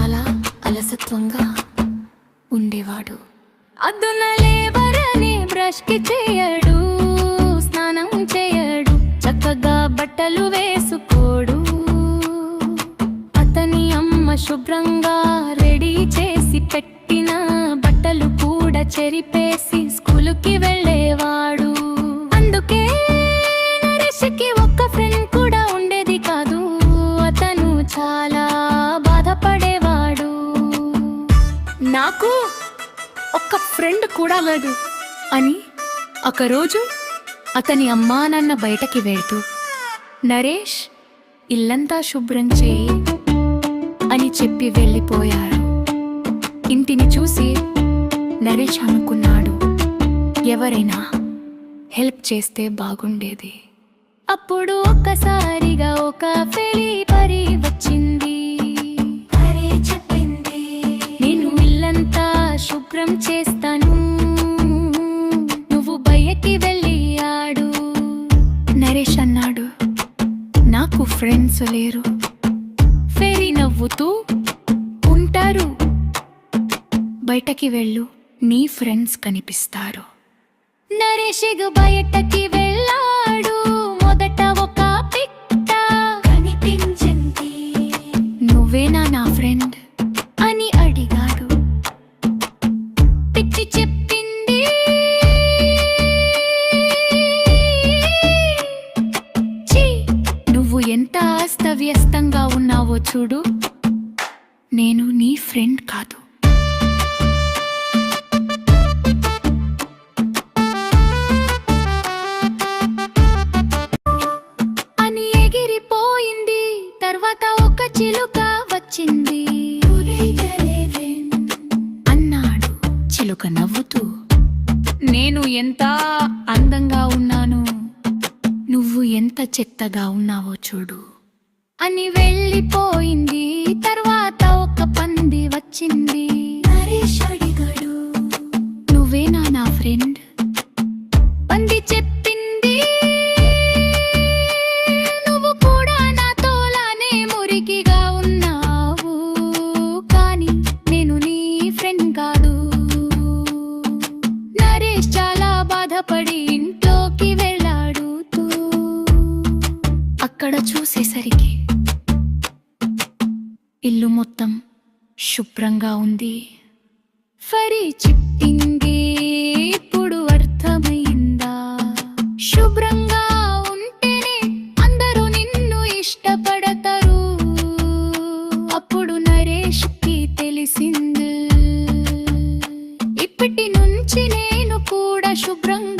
చాలా అలసత్వంగా ఉండేవాడు. అద్దున లేవరని బ్రష్ కి చేయడు, స్నానం చేయడు, చక్కగా బట్టలు వేసుకోడు. అతని అమ్మ శుభ్రంగా రెడీ చేసి పెట్టిన బట్టలు కూడా చెరిపేసి స్కూలుకి వెళ్ళేవాడు. అందుకే నరేష్కి ఒక్క ఫ్రెండ్ కూడా ఉండేది కాదు. అతను చాలా బాధపడేవాడు. నాకు ఒక్క ఫ్రెండ్ కూడా లేదు అని ఒకరోజు అతని అమ్మా నాన్న బయటకి వెళ్తూ, నరేష్ ఇల్లంతా శుభ్రం చేయి అని చెప్పి వెళ్ళిపోయారు. ఇంటిని చూసి నరేష్ అనుకున్నాడు, ఎవరైనా హెల్ప్ చేస్తే బాగుండేది. అప్పుడు ఒక్కసారిగా ఒక ఫెరీ పరి వచ్చింది. చెప్పింది, నేను ఇల్లంతా శుభ్రం చేస్తాను, నువ్వు బయటికి వెళ్ళి ఆడు. నరేష్ అన్నాడు, నాకు ఫ్రెండ్స్ లేరు. ఫెరీ నవ్వుతూ ఉంటారు, బయటకి వెళ్ళు, నీ ఫ్రెండ్స్ కనిపిస్తారు. నరేష్ బయటకి వెళ్ళాడు. మొదట ఒక పిట్ట కనిపించింది. నువ్వేనా నా ఫ్రెండ్ అని అడిగాడు. పిచ్చి చెప్పింది, ఛీ, నువ్వు ఎంత అస్తవ్యస్తంగా ఉన్నావో చూడు, నేను నీ ఫ్రెండ్ కాదు. తర్వాత ఒక చిలుక వచ్చింది. అన్నాడు చిలుక నవ్వుతూ, నేను ఎంత అందంగా ఉన్నాను, నువ్వు ఎంత చెత్తగా ఉన్నావో చూడు అని వెళ్ళిపోయింది. తర్వాత ఒక పంది వచ్చింది. నరేష్ అడిగాడు, నువ్వేనా నా ఫ్రెండ్? పంది చెప్పింది, పడి ఇంట్లోకి వెళ్ళాడుతూ అక్కడ చూసేసరికి ఇల్లు మొత్తం శుభ్రంగా ఉంది. ఫరీ చిట్టింది, ఇప్పుడు అర్థమైందా? శుభ్రంగా ఉంటేనే అందరూ నిన్ను ఇష్టపడతారు. అప్పుడు నరేష్కి తెలిసింది, ఇప్పటి నుంచి నేను కూడా శుభ్రంగా